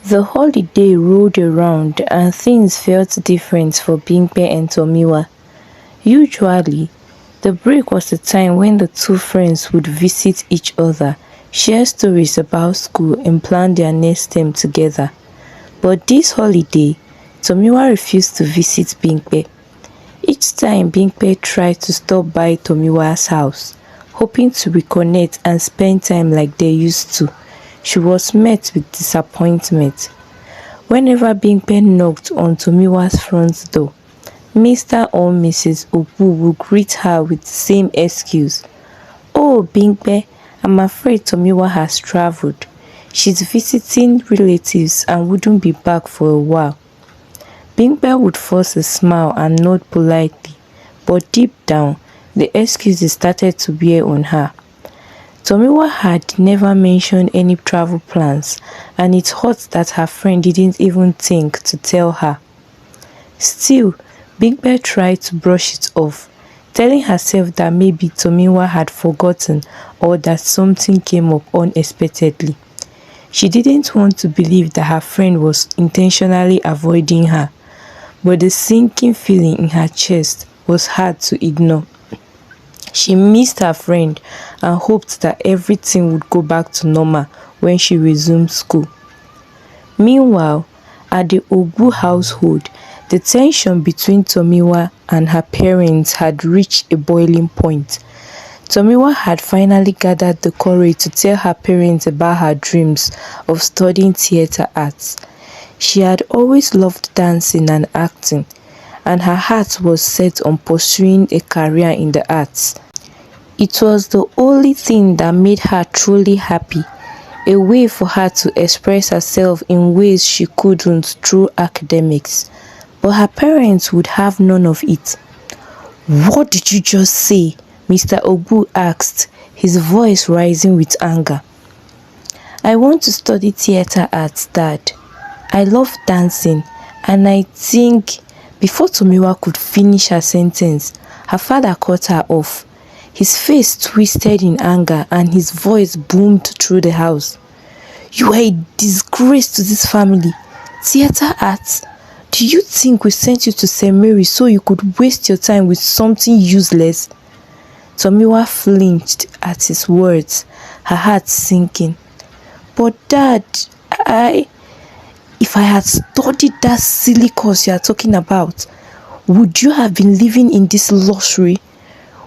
The holiday rolled around and things felt different for Bimpe and Tomiwa. Usually, the break was the time when the two friends would visit each other, share stories about school and plan their next term together. But this holiday, Tomiwa refused to visit Bimpe. Each time Bimpe tried to stop by Tomiwa's house, hoping to reconnect and spend time like they used to, she was met with disappointment. Whenever Bimpe knocked on Tomiwa's front door, Mr. or Mrs. Obu would greet her with the same excuse. "Oh, Bimpe, I'm afraid Tomiwa has traveled. She's visiting relatives and wouldn't be back for a while." Bimpe would force a smile and nod politely, but deep down, the excuses started to wear on her. Tomiwa had never mentioned any travel plans, and it hurt that her friend didn't even think to tell her. Still, Bimpe tried to brush it off, telling herself that maybe Tomiwa had forgotten or that something came up unexpectedly. She didn't want to believe that her friend was intentionally avoiding her, but the sinking feeling in her chest was hard to ignore. She missed her friend and hoped that everything would go back to normal when she resumed school. Meanwhile, at the Ogu household, the tension between Tomiwa and her parents had reached a boiling point. Tomiwa had finally gathered the courage to tell her parents about her dreams of studying theatre arts. She had always loved dancing and acting, and her heart was set on pursuing a career in the arts. It was the only thing that made her truly happy, a way for her to express herself in ways she couldn't through academics. But her parents would have none of it. "What did you just say?" Mr. Ogu asked, his voice rising with anger. "I want to study theatre arts, Dad. I love dancing, and I think..." Before Tomiwa could finish her sentence, her father cut her off. His face twisted in anger and his voice boomed through the house. "You are a disgrace to this family. Theatre arts? Do you think we sent you to St. Mary so you could waste your time with something useless?" Tomiwa flinched at his words, her heart sinking. "But Dad, if I had studied that silly course you are talking about, would you have been living in this luxury?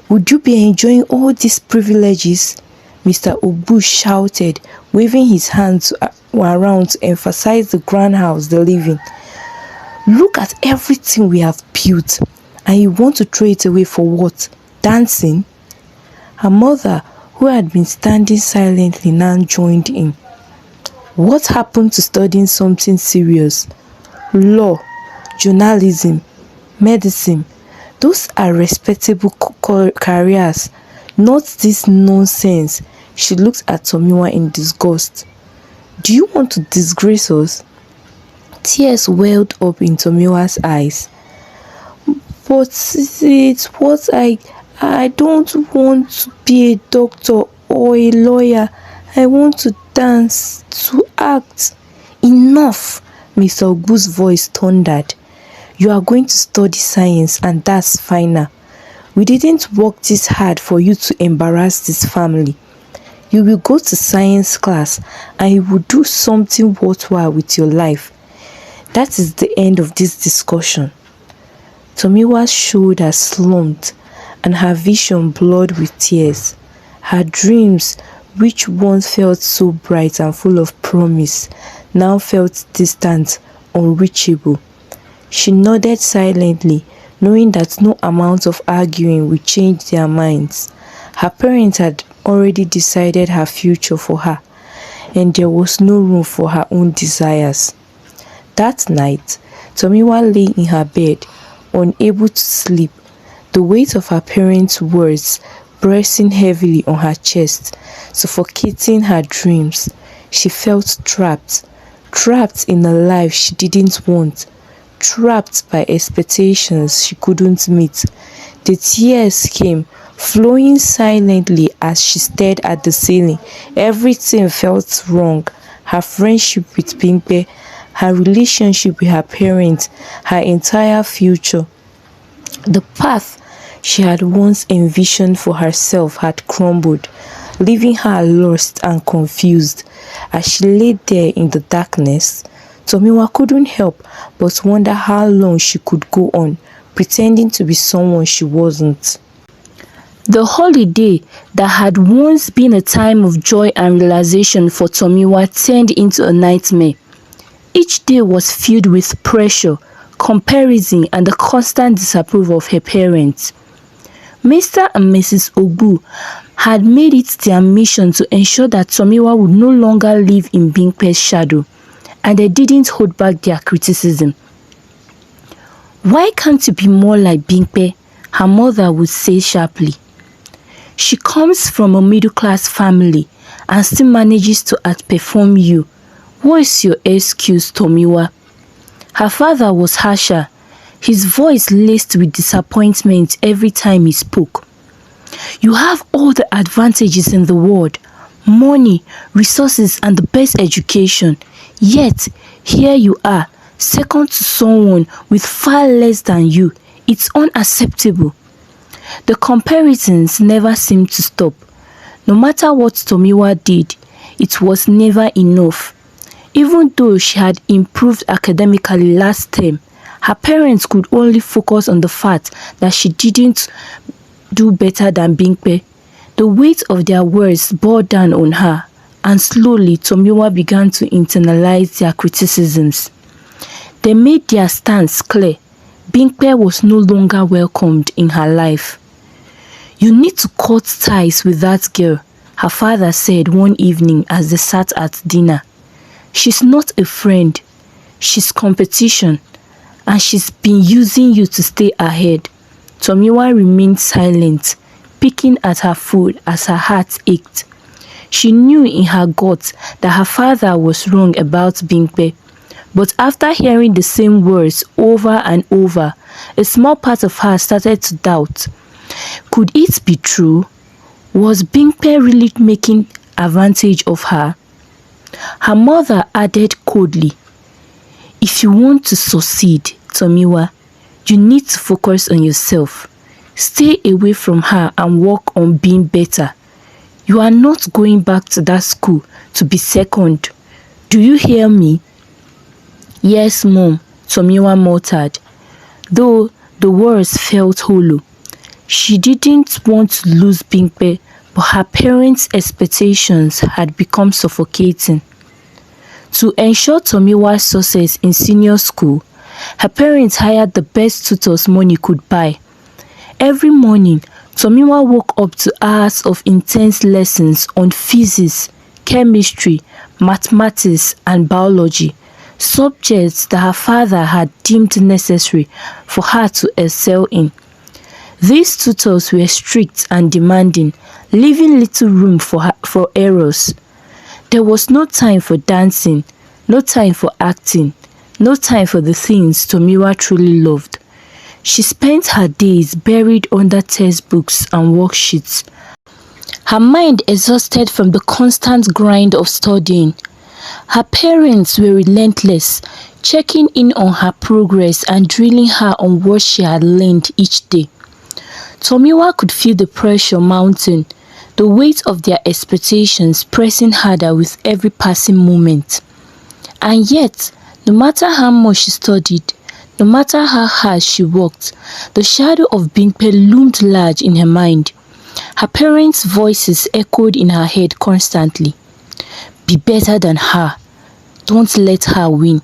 Would you be enjoying all these privileges?" Mr. Obu shouted, waving his hands around to emphasize the grand house they live in. "Look at everything we have built, and you want to throw it away for what? Dancing?" Her mother, who had been standing silently, now joined in. "What happened to studying something serious? Law, journalism, medicine, those are respectable careers, not this nonsense." She looked at Tomiwa in disgust. "Do you want to disgrace us?" Tears welled up in Tomiwa's eyes. "But it's what I don't want to be a doctor or a lawyer. I want to dance, to act." "Enough!" Mr. Ogu's voice thundered. "You are going to study science, and that's final. We didn't work this hard for you to embarrass this family. You will go to science class and you will do something worthwhile with your life. That is the end of this discussion." Tomiwa's shoulders slumped and her vision blurred with tears. Her dreams, which once felt so bright and full of promise, now felt distant, unreachable. She nodded silently, knowing that no amount of arguing would change their minds. Her parents had already decided her future for her, and there was no room for her own desires. That night, Tomiwa lay in her bed, unable to sleep, the weight of her parents' words pressing heavily on her chest, suffocating her dreams. She felt trapped in a life she didn't want, trapped by expectations she couldn't meet. The tears came, flowing silently as she stared at the ceiling. Everything felt wrong. Her friendship with Bimpe, her relationship with her parents, her entire future. The path she had once envisioned for herself had crumbled, leaving her lost and confused. As she lay there in the darkness, Tomiwa couldn't help but wonder how long she could go on, pretending to be someone she wasn't. The holiday that had once been a time of joy and relaxation for Tomiwa turned into a nightmare. Each day was filled with pressure, comparison, and the constant disapproval of her parents. Mr. and Mrs. Ogbu had made it their mission to ensure that Tomiwa would no longer live in Bimpe's shadow, and they didn't hold back their criticism. "Why can't you be more like Bimpe?" her mother would say sharply. "She comes from a middle-class family and still manages to outperform you. What is your excuse, Tomiwa?" Her father was harsher, his voice laced with disappointment every time he spoke. "You have all the advantages in the world, money, resources, and the best education. Yet, here you are, second to someone with far less than you. It's unacceptable." The comparisons never seemed to stop. No matter what Tomiwa did, it was never enough. Even though she had improved academically last term, her parents could only focus on the fact that she didn't do better than Bimpe. The weight of their words bore down on her, and slowly Tomiwa began to internalize their criticisms. They made their stance clear. Bimpe was no longer welcomed in her life. "You need to cut ties with that girl," her father said one evening as they sat at dinner. "She's not a friend, she's competition, and she's been using you to stay ahead." Tomiwa remained silent, picking at her food as her heart ached. She knew in her gut that her father was wrong about Bimpe. But after hearing the same words over and over, a small part of her started to doubt. Could it be true? Was Bimpe really making advantage of her? Her mother added coldly, "If you want to succeed, Tomiwa, you need to focus on yourself. Stay away from her and work on being better. You are not going back to that school to be second. Do you hear me?" "Yes, Mom," Tomiwa muttered, though the words felt hollow. She didn't want to lose Bimpe, but her parents' expectations had become suffocating. To ensure Tomiwa's success in senior school, her parents hired the best tutors money could buy. Every morning, Tomiwa woke up to hours of intense lessons on physics, chemistry, mathematics, and biology, subjects that her father had deemed necessary for her to excel in. These tutors were strict and demanding, leaving little room for errors. There was no time for dancing, no time for acting, no time for the things Tomiwa truly loved. She spent her days buried under textbooks and worksheets, her mind exhausted from the constant grind of studying. Her parents were relentless, checking in on her progress and drilling her on what she had learned each day. Tomiwa could feel the pressure mounting, the weight of their expectations pressing harder with every passing moment. And yet, no matter how much she studied, no matter how hard she worked, the shadow of Bimpe loomed large in her mind. Her parents' voices echoed in her head constantly. "Be better than her. Don't let her win."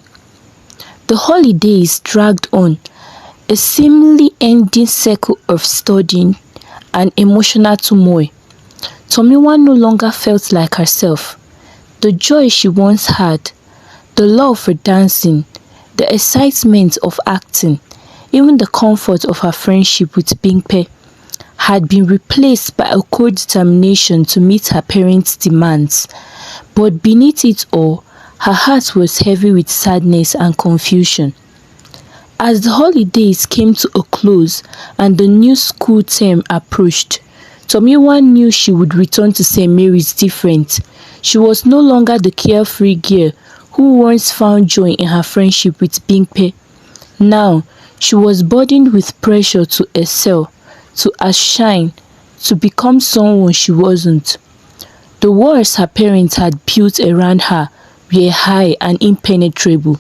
The holidays dragged on, a seemingly ending cycle of studying and emotional turmoil. Tomiwa no longer felt like herself. The joy she once had, the love for dancing, the excitement of acting, even the comfort of her friendship with Bimpe, had been replaced by a cold determination to meet her parents' demands. But beneath it all, her heart was heavy with sadness and confusion. As the holidays came to a close and the new school term approached, Tomiwa knew she would return to St. Mary's different. She was no longer the carefree girl who once found joy in her friendship with Bimpe. Now, she was burdened with pressure to excel, to outshine, to become someone she wasn't. The walls her parents had built around her were high and impenetrable,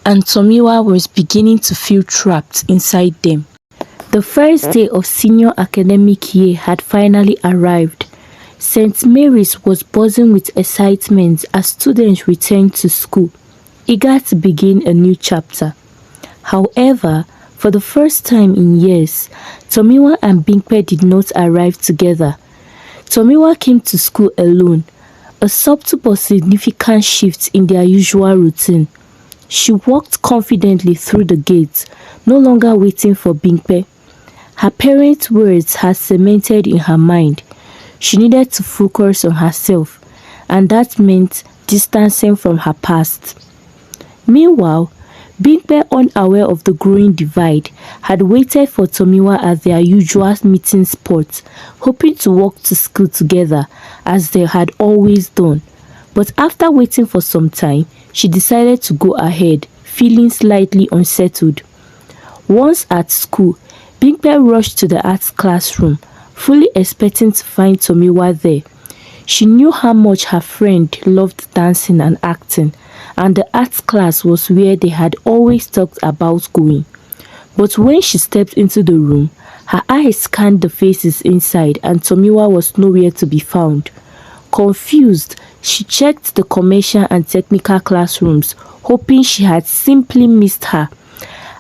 and Tomiwa was beginning to feel trapped inside them. The first day of senior academic year had finally arrived. St. Mary's was buzzing with excitement as students returned to school, eager to begin a new chapter. However, for the first time in years, Tomiwa and Bimpe did not arrive together. Tomiwa came to school alone, a subtle but significant shift in their usual routine. She walked confidently through the gates, no longer waiting for Bimpe. Her parents' words had cemented in her mind. She needed to focus on herself, and that meant distancing from her past. Meanwhile, Bimpe, unaware of the growing divide, had waited for Tomiwa at their usual meeting spot, hoping to walk to school together as they had always done. But after waiting for some time, she decided to go ahead, feeling slightly unsettled. Once at school, Bimpe rushed to the arts classroom, fully expecting to find Tomiwa there. She knew how much her friend loved dancing and acting, and the arts class was where they had always talked about going. But when she stepped into the room, her eyes scanned the faces inside and Tomiwa was nowhere to be found. Confused, she checked the commercial and technical classrooms, hoping she had simply missed her.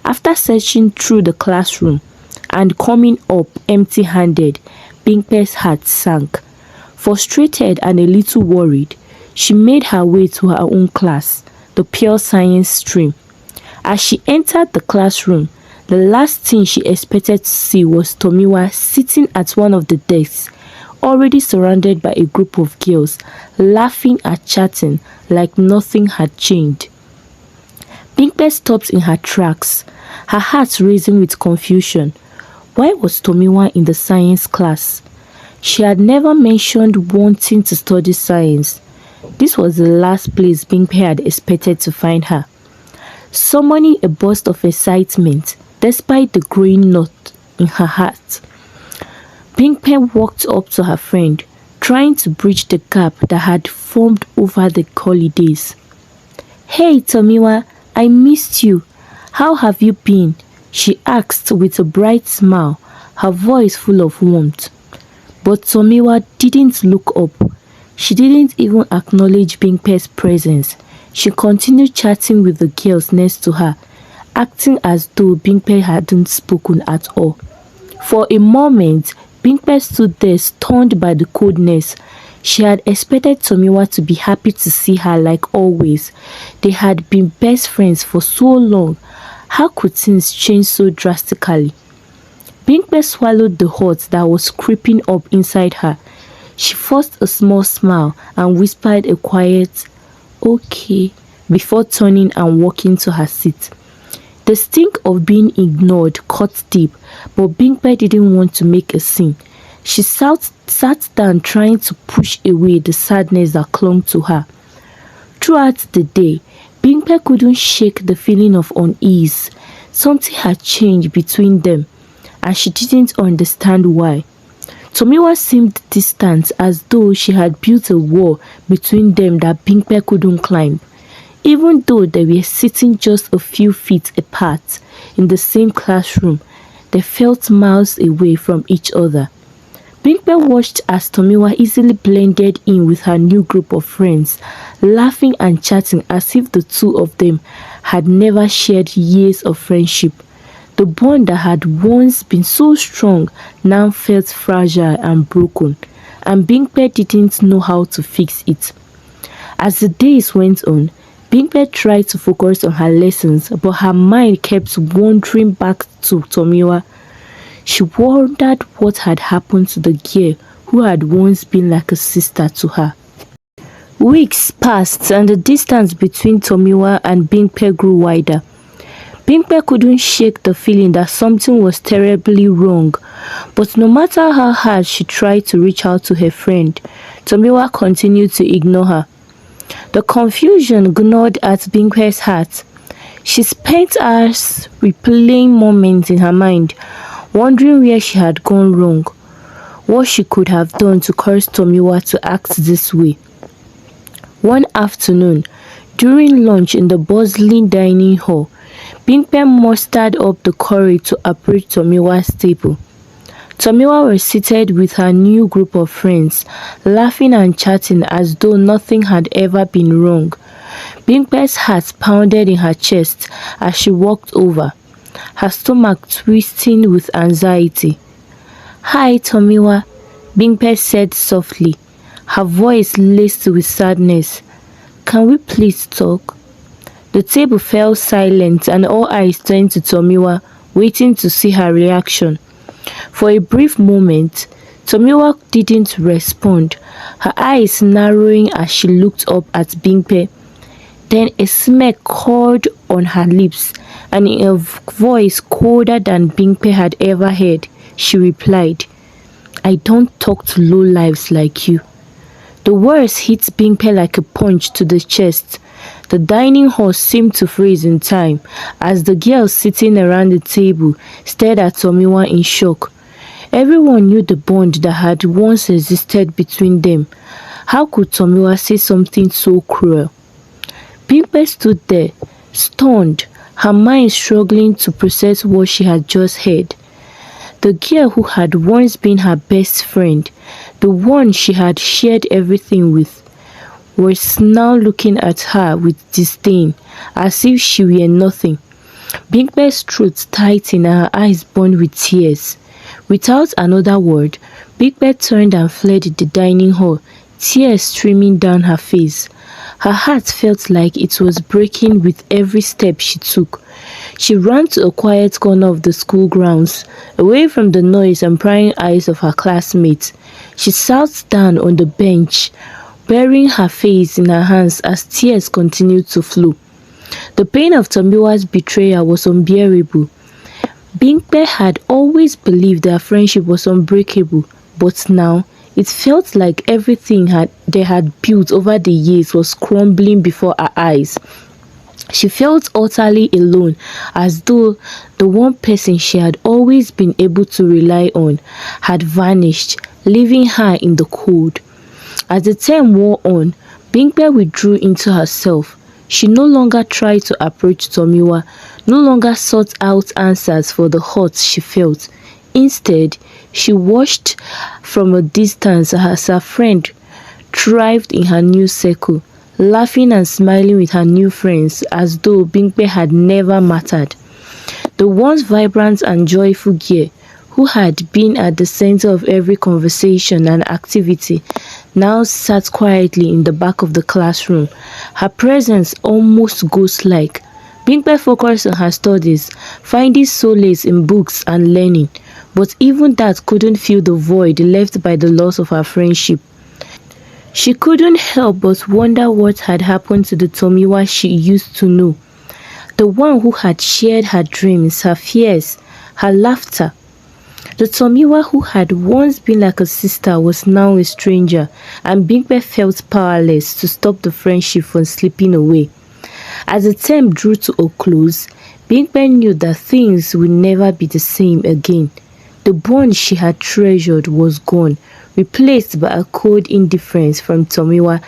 After searching through the classroom and coming up empty-handed, Bimpe's heart sank. Frustrated and a little worried, she made her way to her own class, the pure science stream. As she entered the classroom, the last thing she expected to see was Tomiwa sitting at one of the desks, already surrounded by a group of girls, laughing and chatting like nothing had changed. Bimpe stopped in her tracks, her heart racing with confusion. Why was Tomiwa in the science class? She had never mentioned wanting to study science. This was the last place Bimpe had expected to find her. Summoning a burst of excitement, despite the growing knot in her heart, Bimpe walked up to her friend, trying to bridge the gap that had formed over the holidays. "Hey Tomiwa, I missed you. How have you been?" she asked with a bright smile, her voice full of warmth. But Tomiwa didn't look up. She didn't even acknowledge Bimpe's presence. She continued chatting with the girls next to her, acting as though Bimpe hadn't spoken at all. For a moment, Bimpe stood there stunned by the coldness. She had expected Tomiwa to be happy to see her like always. They had been best friends for so long. How could things change so drastically? Bimpe swallowed the hurt that was creeping up inside her. She forced a small smile and whispered a quiet, "Okay," before turning and walking to her seat. The stink of being ignored cut deep, but Bimpe didn't want to make a scene. She sat down trying to push away the sadness that clung to her. Throughout the day, Bimpe couldn't shake the feeling of unease. Something had changed between them, and she didn't understand why. Tomiwa seemed distant, as though she had built a wall between them that Bimpe couldn't climb. Even though they were sitting just a few feet apart in the same classroom, they felt miles away from each other. Bimpe watched as Tomiwa easily blended in with her new group of friends, laughing and chatting as if the two of them had never shared years of friendship. The bond that had once been so strong now felt fragile and broken, and Bimpe didn't know how to fix it. As the days went on, Bimpe tried to focus on her lessons, but her mind kept wandering back to Tomiwa. She wondered what had happened to the girl who had once been like a sister to her. Weeks passed and the distance between Tomiwa and Bimpe grew wider. Bimpe couldn't shake the feeling that something was terribly wrong, but no matter how hard she tried to reach out to her friend, Tomiwa continued to ignore her. The confusion gnawed at Bimpe's heart. She spent hours replaying moments in her mind, wondering where she had gone wrong, what she could have done to cause Tomiwa to act this way. One afternoon, during lunch in the bustling dining hall, Bimpe mustered up the courage to approach Tomiwa's table. Tomiwa was seated with her new group of friends, laughing and chatting as though nothing had ever been wrong. Bimpe's heart pounded in her chest as she walked over, her stomach twisting with anxiety. "Hi, Tomiwa," Bimpe said softly, her voice laced with sadness. "Can we please talk?" The table fell silent and all eyes turned to Tomiwa, waiting to see her reaction. For a brief moment, Tomiwa didn't respond, her eyes narrowing as she looked up at Bimpe. Then a smirk curled on her lips, and in a voice colder than Bimpe had ever heard, she replied, "I don't talk to lowlifes like you." The words hit Bimpe like a punch to the chest. The dining hall seemed to freeze in time as the girls sitting around the table stared at Tomiwa in shock. Everyone knew the bond that had once existed between them. How could Tomiwa say something so cruel? Bimpe stood there, stunned, her mind struggling to process what she had just heard. The girl who had once been her best friend, the one she had shared everything with, was now looking at her with disdain, as if she were nothing. Bimpe's throat tightened and her eyes burned with tears. Without another word, Bimpe turned and fled the dining hall, tears streaming down her face. Her heart felt like it was breaking with every step she took. She ran to a quiet corner of the school grounds, away from the noise and prying eyes of her classmates. She sat down on the bench, burying her face in her hands as tears continued to flow. The pain of Tomiwa's betrayal was unbearable. Bimpe had always believed their friendship was unbreakable, but now it felt like everything they had built over the years was crumbling before her eyes. She felt utterly alone, as though the one person she had always been able to rely on had vanished, leaving her in the cold. As the term wore on, Bimpe withdrew into herself. She no longer tried to approach Tomiwa, no longer sought out answers for the hurt she felt. Instead, she watched from a distance as her friend thrived in her new circle, laughing and smiling with her new friends as though Bimpe had never mattered. The once vibrant and joyful girl, who had been at the center of every conversation and activity, now sat quietly in the back of the classroom, her presence almost ghost-like. Bimpe focused on her studies, finding solace in books and learning, but even that couldn't fill the void left by the loss of her friendship. She couldn't help but wonder what had happened to the Tomiwa she used to know, the one who had shared her dreams, her fears, her laughter. The Tomiwa who had once been like a sister was now a stranger, and Bimpe felt powerless to stop the friendship from slipping away. As the term drew to a close, Bimpe knew that things would never be the same again. The bond she had treasured was gone, replaced by a cold indifference from Tomiwa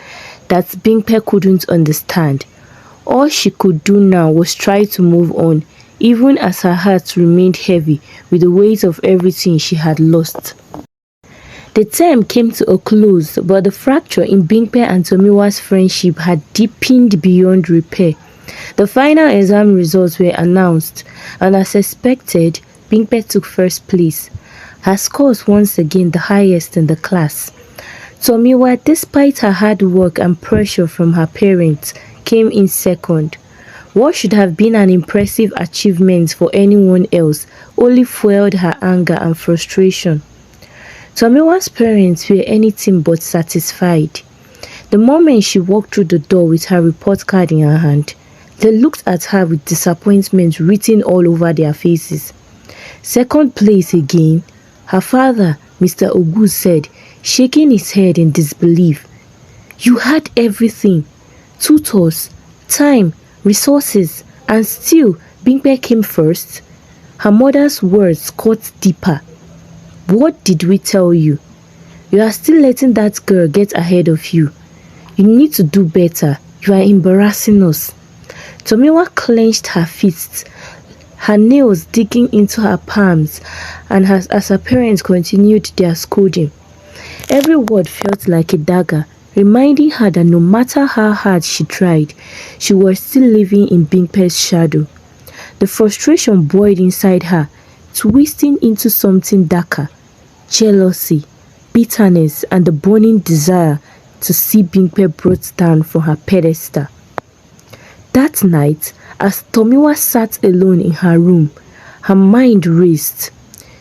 that Bimpe couldn't understand. All she could do now was try to move on, even as her heart remained heavy with the weight of everything she had lost. The term came to a close, but the fracture in Bimpe and Tomiwa's friendship had deepened beyond repair. The final exam results were announced, and as expected, Bimpe took first place. Her scores once again the highest in the class. Tomiwa, despite her hard work and pressure from her parents, came in second. What should have been an impressive achievement for anyone else only fueled her anger and frustration. Tomiwa's parents were anything but satisfied. The moment she walked through the door with her report card in her hand, they looked at her with disappointment written all over their faces. Second place again, her father, Mr. Ogu, said, shaking his head in disbelief. "You had everything. tutors, time, resources, and still Bimpe came first. Her mother's words cut deeper. What did we tell you? You are still letting that girl get ahead of you. You need to do better. You are embarrassing us. Tomiwa clenched her fists, her nails digging into her palms, and as her parents continued their scolding. Every word felt like a dagger, reminding her that no matter how hard she tried, she was still living in Bimpe's shadow. The frustration boiled inside her, twisting into something darker: jealousy, bitterness, and the burning desire to see Bimpe brought down from her pedestal. That night, as Tomiwa sat alone in her room, her mind raced.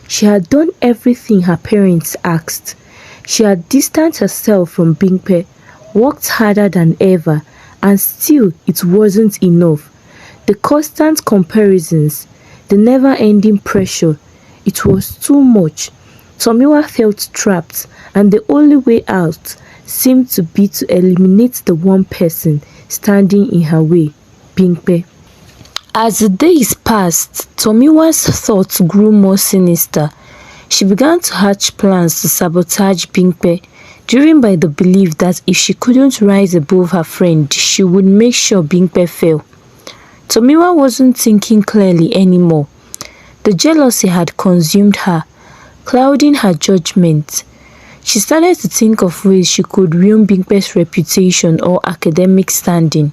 She had done everything her parents asked. She had distanced herself from Bimpe, worked harder than ever, and still it wasn't enough. The constant comparisons, the never-ending pressure, it was too much. Tomiwa felt trapped, and the only way out seemed to be to eliminate the one person standing in her way, Bimpe. As the days passed, Tomiwa's thoughts grew more sinister. She began to hatch plans to sabotage Bimpe, driven by the belief that if she couldn't rise above her friend, she would make sure Bimpe fell. Tomiwa wasn't thinking clearly anymore. The jealousy had consumed her, clouding her judgment. She started to think of ways she could ruin Bimpe's reputation or academic standing,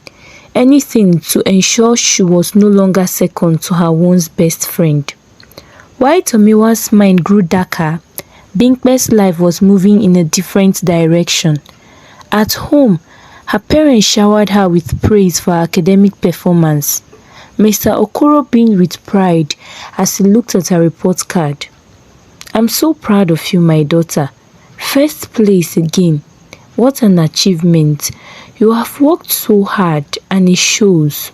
anything to ensure she was no longer second to her once best friend. While Tomiwa's mind grew darker, Bimpe's life was moving in a different direction. At home, her parents showered her with praise for her academic performance. Mr. Okoro beamed with pride as he looked at her report card. "I'm so proud of you, my daughter. First place again. What an achievement. You have worked so hard and it shows."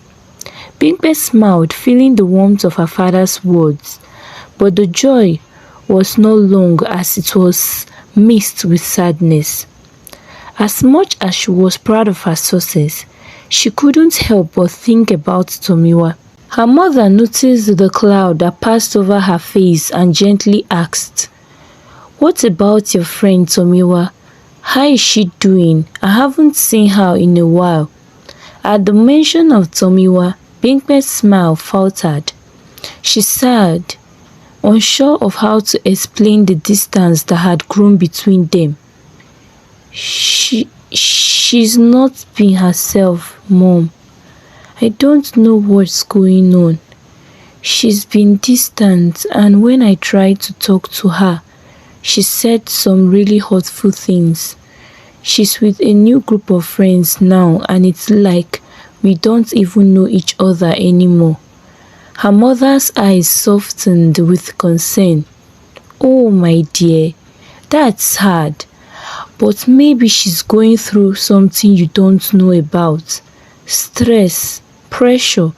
Bimpe smiled, feeling the warmth of her father's words, but the joy was not long as it was mixed with sadness. As much as she was proud of her success, she couldn't help but think about Tomiwa. Her mother noticed the cloud that passed over her face and gently asked, "What about your friend Tomiwa? How is she doing? I haven't seen her in a while." At the mention of Tomiwa, Bimpe's smile faltered. She sighed, unsure of how to explain the distance that had grown between them. She's not been herself, Mom. I don't know what's going on. She's been distant, and when I tried to talk to her, she said some really hurtful things. She's with a new group of friends now, and it's like we don't even know each other anymore. Her mother's eyes softened with concern. "Oh, my dear, that's hard. But maybe she's going through something you don't know about. Stress, pressure,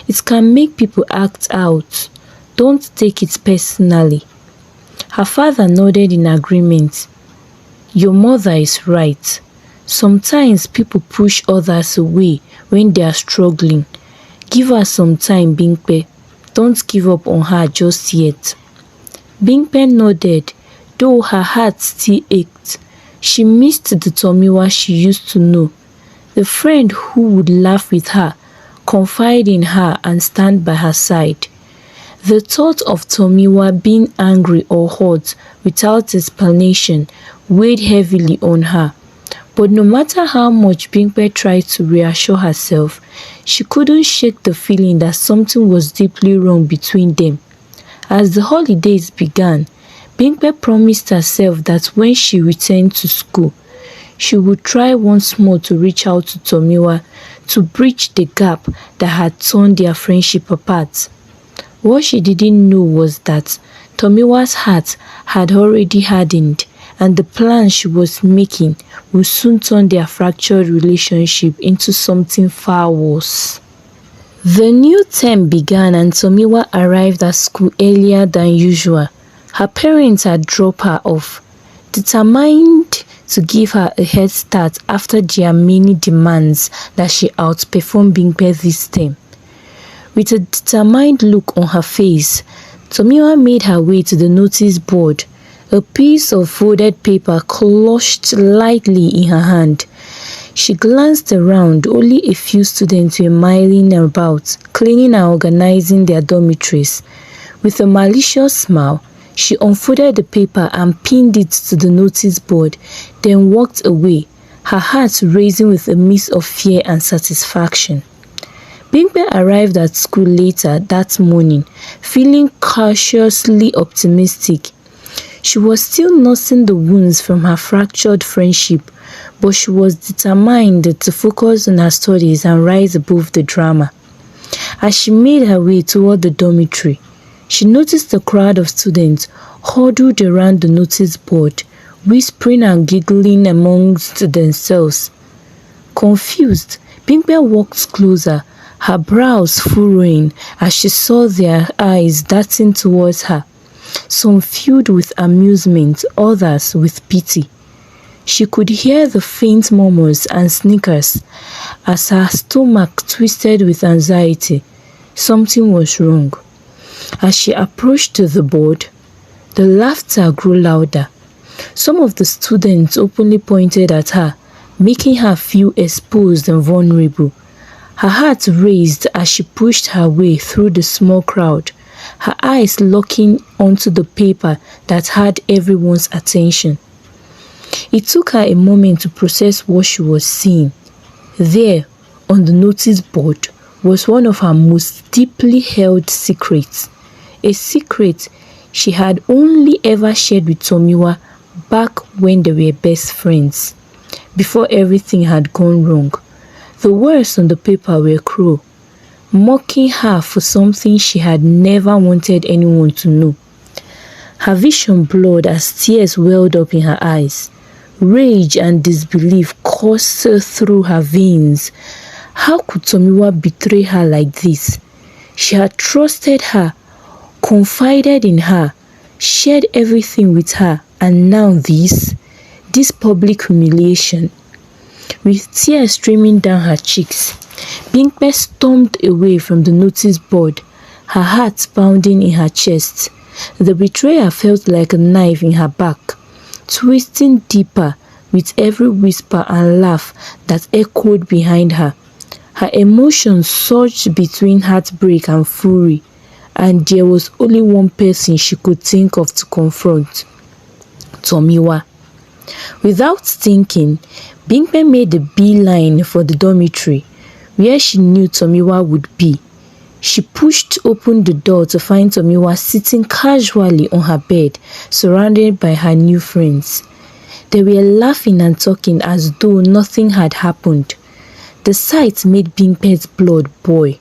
it can make people act out. Don't take it personally." Her father nodded in agreement. "Your mother is right. Sometimes people push others away when they are struggling. Give her some time, Bimpe. Don't give up on her just yet." Bimpe nodded, though her heart still ached. She missed the Tomiwa she used to know, the friend who would laugh with her, confide in her, and stand by her side. The thought of Tomiwa being angry or hurt without explanation weighed heavily on her. But no matter how much Bimpe tried to reassure herself, she couldn't shake the feeling that something was deeply wrong between them. As the holidays began, Bimpe promised herself that when she returned to school, she would try once more to reach out to Tomiwa to bridge the gap that had torn their friendship apart. What she didn't know was that Tomiwa's heart had already hardened, and the plans she was making would soon turn their fractured relationship into something far worse. The new term began and Tomiwa arrived at school earlier than usual. Her parents had dropped her off, determined to give her a head start after their many demands that she outperformed Bimpe this time. With a determined look on her face, Tomiwa made her way to the notice board, a piece of folded paper clutched lightly in her hand. She glanced around. Only a few students were milling about, cleaning and organizing their dormitories. With a malicious smile, she unfolded the paper and pinned it to the notice board, then walked away, her heart racing with a mix of fear and satisfaction. Bimpe arrived at school later that morning, feeling cautiously optimistic. She was still nursing the wounds from her fractured friendship, but she was determined to focus on her studies and rise above the drama. As she made her way toward the dormitory, she noticed a crowd of students huddled around the notice board, whispering and giggling amongst themselves. Confused, Bimpe walked closer, her brows furrowing as she saw their eyes darting towards her, some filled with amusement, others with pity. She could hear the faint murmurs and snickers as her stomach twisted with anxiety. Something was wrong. As she approached the board, the laughter grew louder. Some of the students openly pointed at her, making her feel exposed and vulnerable. Her heart raced as she pushed her way through the small crowd, her eyes locking onto the paper that had everyone's attention. It took her a moment to process what she was seeing. There, on the notice board, was one of her most deeply held secrets. A secret she had only ever shared with Tomiwa back when they were best friends, before everything had gone wrong. The words on the paper were cruel, mocking her for something she had never wanted anyone to know. Her vision blurred as tears welled up in her eyes. Rage and disbelief coursed through her veins. How could Tomiwa betray her like this? She had trusted her, confided in her, shared everything with her, and now this public humiliation. With tears streaming down her cheeks, Bimpe stormed away from the notice board, her heart pounding in her chest. The betrayer felt like a knife in her back, twisting deeper with every whisper and laugh that echoed behind her. Her emotions surged between heartbreak and fury, and there was only one person she could think of to confront: Tomiwa. Without thinking, Bimpe made a beeline for the dormitory, where she knew Tomiwa would be. She pushed open the door to find Tomiwa sitting casually on her bed, surrounded by her new friends. They were laughing and talking as though nothing had happened. The sight made Bimpe's blood boil.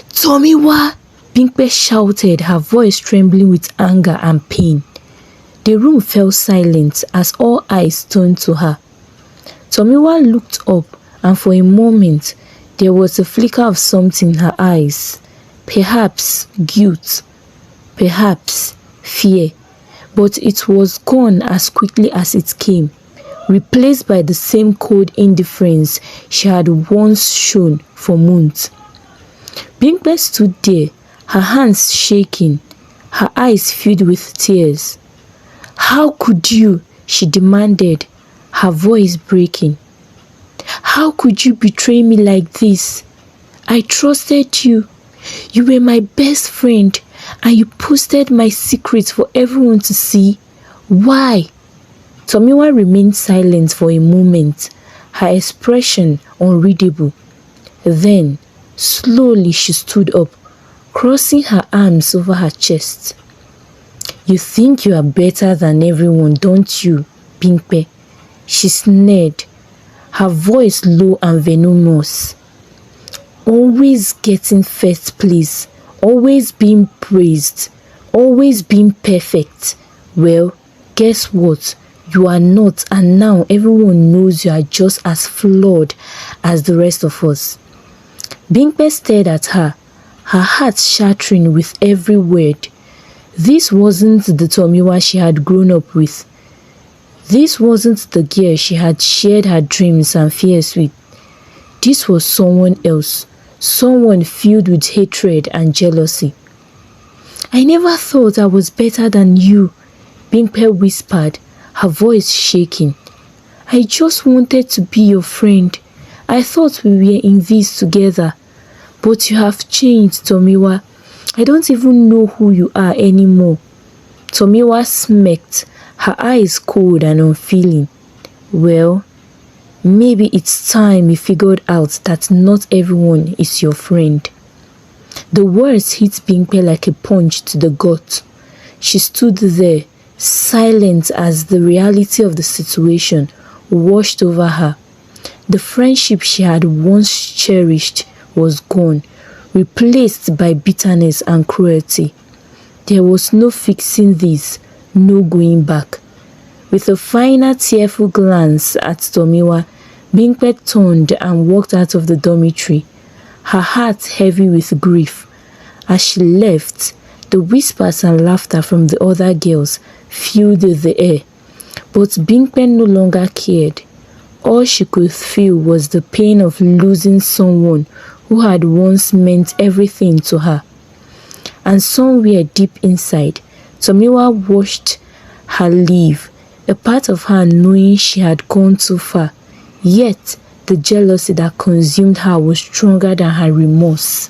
"Tomiwa!" Bimpe shouted, her voice trembling with anger and pain. The room fell silent as all eyes turned to her. Tomiwa looked up, and for a moment there was a flicker of something in her eyes. Perhaps guilt, perhaps fear, but it was gone as quickly as it came, replaced by the same cold indifference she had once shown for months. Bimpe stood there, her hands shaking, her eyes filled with tears. "How could you?" she demanded, her voice breaking. "How could you betray me like this? I trusted you. You were my best friend, and you posted my secrets for everyone to see. Why?" Tomiwa remained silent for a moment, her expression unreadable. Then, slowly she stood up, crossing her arms over her chest. "You think you are better than everyone, don't you, Bimpe?" she sneered, her voice low and venomous. "Always getting first place, always being praised, always being perfect. Well, guess what? You are not, and now everyone knows you are just as flawed as the rest of us." Bimpe stared at her, her heart shattering with every word. This wasn't the Tomiwa she had grown up with. This wasn't the girl she had shared her dreams and fears with. This was someone else, someone filled with hatred and jealousy. "I never thought I was better than you," Bimpe whispered, her voice shaking. "I just wanted to be your friend. I thought we were in this together. But you have changed, Tomiwa. I don't even know who you are anymore." Tomiwa smirked, her eyes cold and unfeeling. "Well, maybe it's time you figured out that not everyone is your friend." The words hit Bimpe like a punch to the gut. She stood there, silent as the reality of the situation washed over her. The friendship she had once cherished was gone, replaced by bitterness and cruelty. There was no fixing this, no going back. With a final tearful glance at Tomiwa, Bimpe turned and walked out of the dormitory, her heart heavy with grief. As she left, the whispers and laughter from the other girls filled the air. But Bimpe no longer cared. All she could feel was the pain of losing someone who had once meant everything to her. And somewhere deep inside, Tomiwa watched her leave, a part of her knowing she had gone too far. Yet, the jealousy that consumed her was stronger than her remorse.